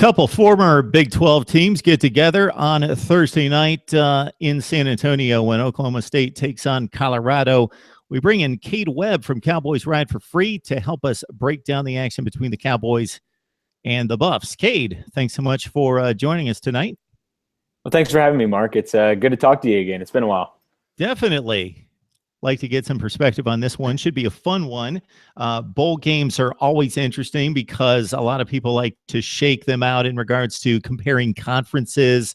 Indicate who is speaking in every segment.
Speaker 1: Couple former Big 12 teams get together on Thursday night in San Antonio when Oklahoma State takes on Colorado. We bring in Cade Webb from Cowboys Ride for Free to help us break down the action between the Cowboys and the Buffs. Cade, thanks so much for joining us tonight.
Speaker 2: Well, thanks for having me, Mark. It's good to talk to you again. It's been a while.
Speaker 1: Definitely. Like to get some perspective on this one. Should be a fun one. Bowl games are always interesting because a lot of people like to shake them out in regards to comparing conferences,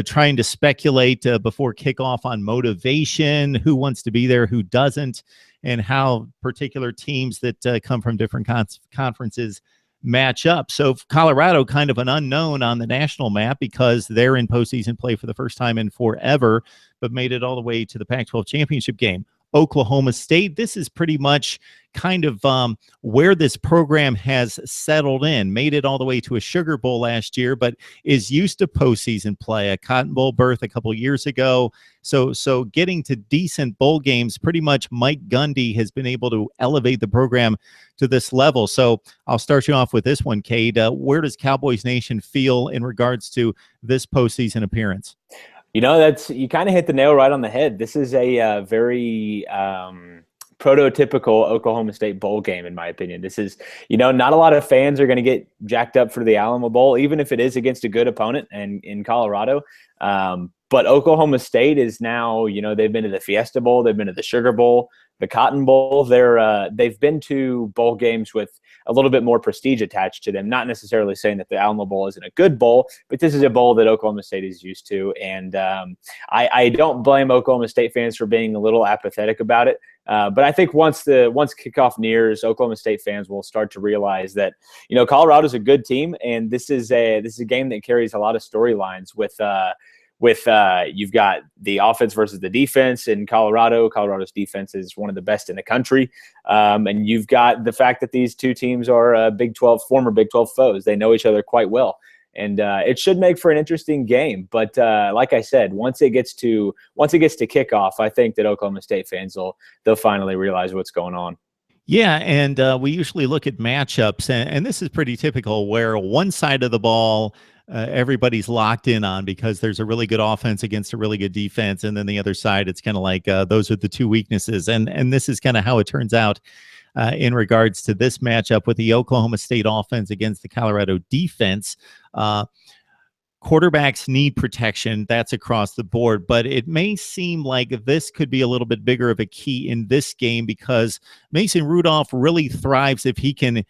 Speaker 1: trying to speculate before kickoff on motivation, who wants to be there, who doesn't, and how particular teams that come from different conferences match up. So Colorado, kind of an unknown on the national map because they're in postseason play for the first time in forever, but made it all the way to the Pac-12 championship game. Oklahoma State, this is pretty much kind of where this program has settled in, made it all the way to a Sugar Bowl last year, but is used to postseason play, a Cotton Bowl berth a couple years ago. So getting to decent bowl games, pretty much Mike Gundy has been able to elevate the program to this level. So I'll start you off with this one, Cade. Where does Cowboys Nation feel in regards to this postseason appearance?
Speaker 2: You know, you kind of hit the nail right on the head. This is a very prototypical Oklahoma State bowl game, in my opinion. This is, not a lot of fans are going to get jacked up for the Alamo Bowl, even if it is against a good opponent and in Colorado. But Oklahoma State is now, they've been to the Fiesta Bowl, they've been to the Sugar Bowl, the Cotton Bowl. They've been to bowl games with a little bit more prestige attached to them. Not necessarily saying that the Alamo Bowl isn't a good bowl, but this is a bowl that Oklahoma State is used to. And I don't blame Oklahoma State fans for being a little apathetic about it. But I think once kickoff nears, Oklahoma State fans will start to realize that Colorado's a good team, and this is a game that carries a lot of storylines with you've got the offense versus the defense in Colorado. Colorado's defense is one of the best in the country. And you've got the fact that these two teams are former Big 12 foes. They know each other quite well. And it should make for an interesting game. But like I said, once it gets to kickoff, I think that Oklahoma State fans they'll finally realize what's going on.
Speaker 1: Yeah, and we usually look at matchups, and this is pretty typical where one side of the ball everybody's locked in on because there's a really good offense against a really good defense, and then the other side, it's kind of like those are the two weaknesses, and this is kind of how it turns out in regards to this matchup with the Oklahoma State offense against the Colorado defense. Quarterbacks need protection. That's across the board, but it may seem like this could be a little bit bigger of a key in this game because Mason Rudolph really thrives if he can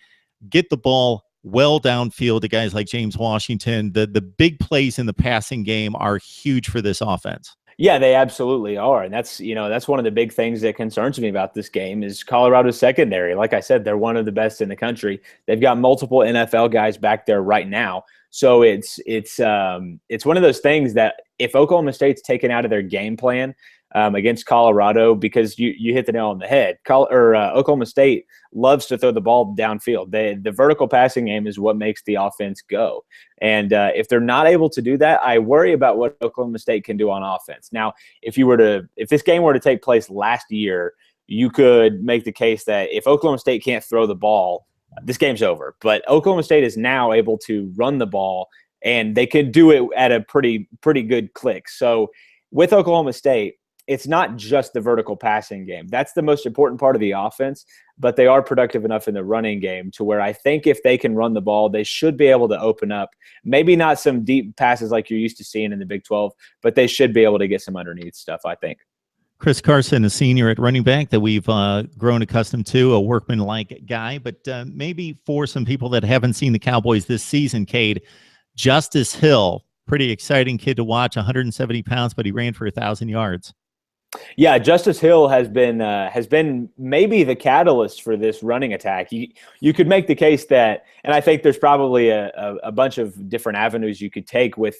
Speaker 1: get the ball well downfield to guys like James Washington. The big plays in the passing game are huge for this offense.
Speaker 2: Yeah, they absolutely are. And that's one of the big things that concerns me about this game is Colorado's secondary. Like I said, they're one of the best in the country. They've got multiple NFL guys back there right now. So it's one of those things that if Oklahoma State's taken out of their game plan against Colorado, because you hit the nail on the head, Oklahoma State loves to throw the ball downfield. The vertical passing game is what makes the offense go. And if they're not able to do that, I worry about what Oklahoma State can do on offense. Now, if this game were to take place last year, you could make the case that if Oklahoma State can't throw the ball, this game's over. But Oklahoma State is now able to run the ball, and they can do it at a pretty good click. So with Oklahoma State, it's not just the vertical passing game. That's the most important part of the offense, but they are productive enough in the running game to where I think if they can run the ball, they should be able to open up, maybe not some deep passes like you're used to seeing in the Big 12, but they should be able to get some underneath stuff, I think.
Speaker 1: Chris Carson, a senior at running back that we've grown accustomed to, a workman-like guy, but maybe for some people that haven't seen the Cowboys this season, Cade, Justice Hill, pretty exciting kid to watch, 170 pounds, but he ran for 1,000 yards.
Speaker 2: Yeah, Justice Hill has been maybe the catalyst for this running attack. You could make the case that, and I think there's probably a bunch of different avenues you could take with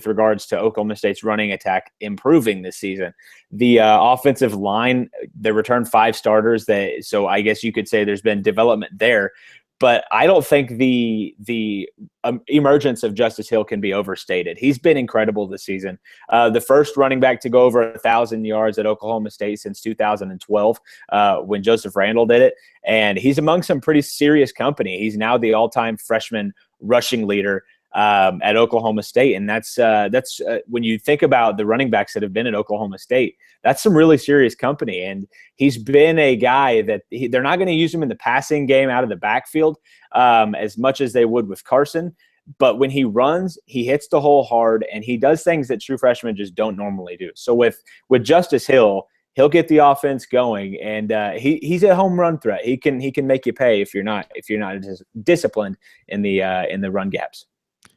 Speaker 2: regards to Oklahoma State's running attack improving this season. The offensive line, they returned 5 starters, so I guess you could say there's been development there. But I don't think the emergence of Justice Hill can be overstated. He's been incredible this season. The first running back to go over 1,000 yards at Oklahoma State since 2012 when Joseph Randall did it. And he's among some pretty serious company. He's now the all-time freshman rushing leader. at Oklahoma State. And that's when you think about the running backs that have been at Oklahoma State, that's some really serious company. And he's been a guy that they're not going to use him in the passing game out of the backfield as much as they would with Carson. But when he runs, he hits the hole hard, and he does things that true freshmen just don't normally do. So with Justice Hill, he'll get the offense going, and he's a home run threat. He can make you pay if you're not disciplined in the run gaps.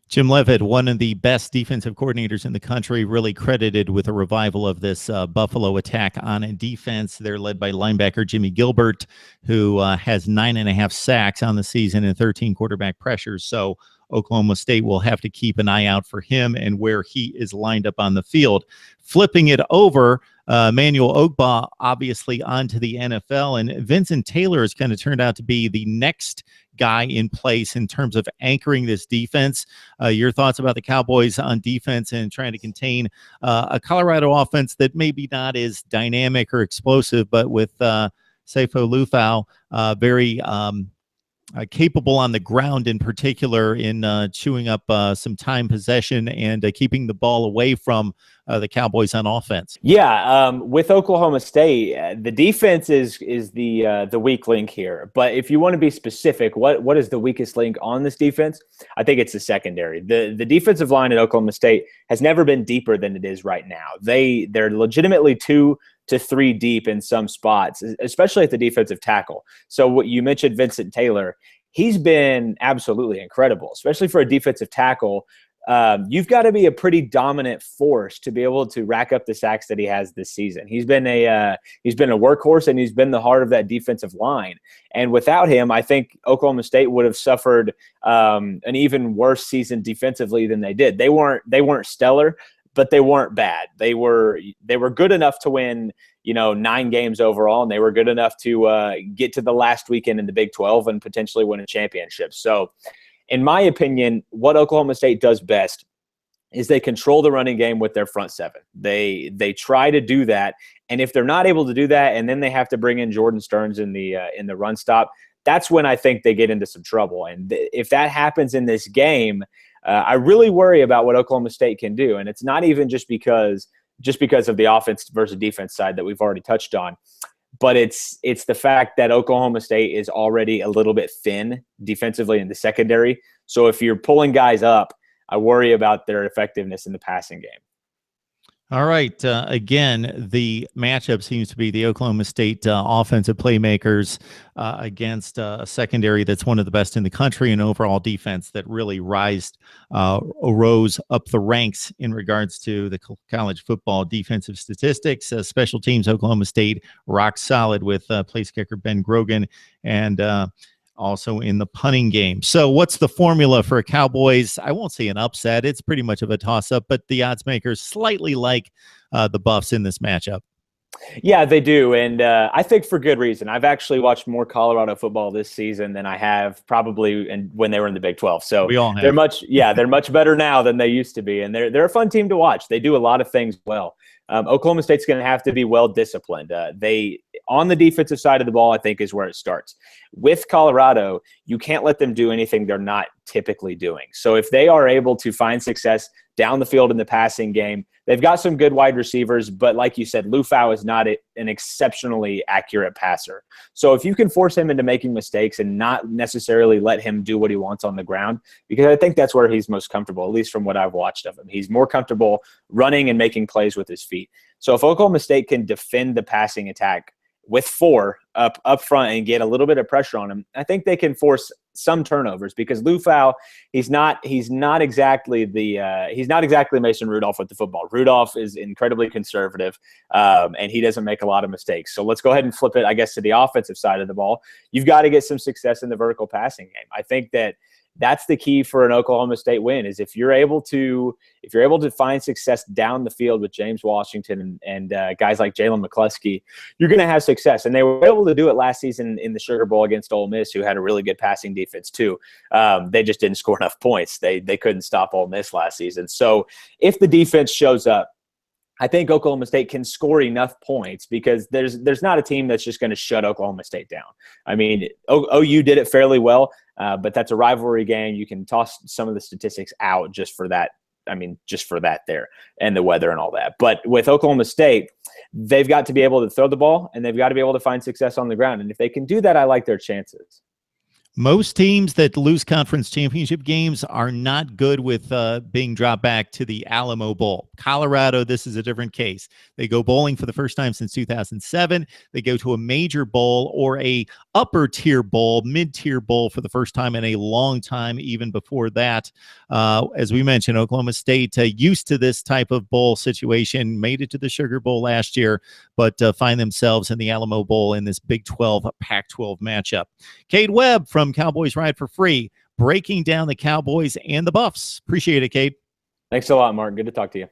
Speaker 1: Jim Leavitt, one of the best defensive coordinators in the country, really credited with a revival of this Buffalo attack on defense. They're led by linebacker Jimmy Gilbert, who has 9.5 sacks on the season and 13 quarterback pressures. So Oklahoma State will have to keep an eye out for him and where he is lined up on the field. Flipping it over, Emmanuel Ogbah obviously onto the NFL, and Vincent Taylor has kind of turned out to be the next guy in place in terms of anchoring this defense. Your thoughts about the Cowboys on defense and trying to contain a Colorado offense that maybe not as dynamic or explosive, but with Sefo Lufau very capable on the ground, in particular in chewing up some time possession and keeping the ball away from the Cowboys on offense.
Speaker 2: Yeah, with Oklahoma State, the defense is the weak link here. But if you want to be specific, what is the weakest link on this defense? I think it's the secondary. The defensive line at Oklahoma State has never been deeper than it is right now. They're legitimately 2 to 3 deep in some spots, especially at the defensive tackle. So what you mentioned, Vincent Taylor, he's been absolutely incredible, especially for a defensive tackle. You've got to be a pretty dominant force to be able to rack up the sacks that he has this season. He's been a workhorse, and he's been the heart of that defensive line. And without him, I think Oklahoma State would have suffered an even worse season defensively than they did. They weren't stellar, but they weren't bad. They were good enough to win, 9 games overall, and they were good enough to get to the last weekend in the Big 12 and potentially win a championship. So, in my opinion, what Oklahoma State does best is they control the running game with their front seven. They try to do that, and if they're not able to do that, and then they have to bring in Jordan Stearns in the run stop, that's when I think they get into some trouble. And if that happens in this game, I really worry about what Oklahoma State can do. And it's not even just because of the offense versus defense side that we've already touched on, but it's the fact that Oklahoma State is already a little bit thin defensively in the secondary. So if you're pulling guys up, I worry about their effectiveness in the passing game.
Speaker 1: All right. Again, the matchup seems to be the Oklahoma State offensive playmakers against a secondary that's one of the best in the country, and overall defense that really rose up the ranks in regards to the college football defensive statistics. Special teams, Oklahoma State rock solid with place kicker Ben Grogan, and also in the punting game. So what's the formula for Cowboys? I won't say an upset. It's pretty much of a toss-up, but the odds makers slightly like the Buffs in this matchup.
Speaker 2: Yeah, they do, and I think for good reason. I've actually watched more Colorado football this season than I have probably when they were in the Big 12. So
Speaker 1: we all have.
Speaker 2: They're much better now than they used to be, and they're a fun team to watch. They do a lot of things well. Oklahoma State's going to have to be well disciplined. On the defensive side of the ball, I think, is where it starts. With Colorado, you can't let them do anything they're not typically doing. So if they are able to find success down the field in the passing game, they've got some good wide receivers, but like you said, Lufau is not an exceptionally accurate passer. So if you can force him into making mistakes and not necessarily let him do what he wants on the ground, because I think that's where he's most comfortable, at least from what I've watched of him. He's more comfortable running and making plays with his feet. So if Oklahoma State can defend the passing attack with 4 up front and get a little bit of pressure on him, I think they can force some turnovers, because Lufau, he's not exactly Mason Rudolph with the football. Rudolph is incredibly conservative, and he doesn't make a lot of mistakes. So let's go ahead and flip it, I guess, to the offensive side of the ball. You've got to get some success in the vertical passing game. I think that's the key for an Oklahoma State win, is if you're able to find success down the field with James Washington and guys like Jalen McCluskey, you're going to have success. And they were able to do it last season in the Sugar Bowl against Ole Miss, who had a really good passing defense too. They just didn't score enough points. They couldn't stop Ole Miss last season. So if the defense shows up, I think Oklahoma State can score enough points because there's not a team that's just going to shut Oklahoma State down. I mean, OU did it fairly well, but that's a rivalry game. You can toss some of the statistics out just for that. I mean, just for that there and the weather and all that. But with Oklahoma State, they've got to be able to throw the ball and they've got to be able to find success on the ground. And if they can do that, I like their chances.
Speaker 1: Most teams that lose conference championship games are not good with being dropped back to the Alamo Bowl. Colorado, this is a different case. They go bowling for the first time since 2007. They go to a major bowl or a upper tier bowl, mid-tier bowl for the first time in a long time, even before that. As we mentioned, Oklahoma State used to this type of bowl situation, made it to the Sugar Bowl last year, but find themselves in the Alamo Bowl in this Big 12 Pac-12 matchup. Cade Webb from Cowboys Ride for Free, breaking down the Cowboys and the Buffs. Appreciate it, Cade.
Speaker 2: Thanks a lot, Mark. Good to talk to you.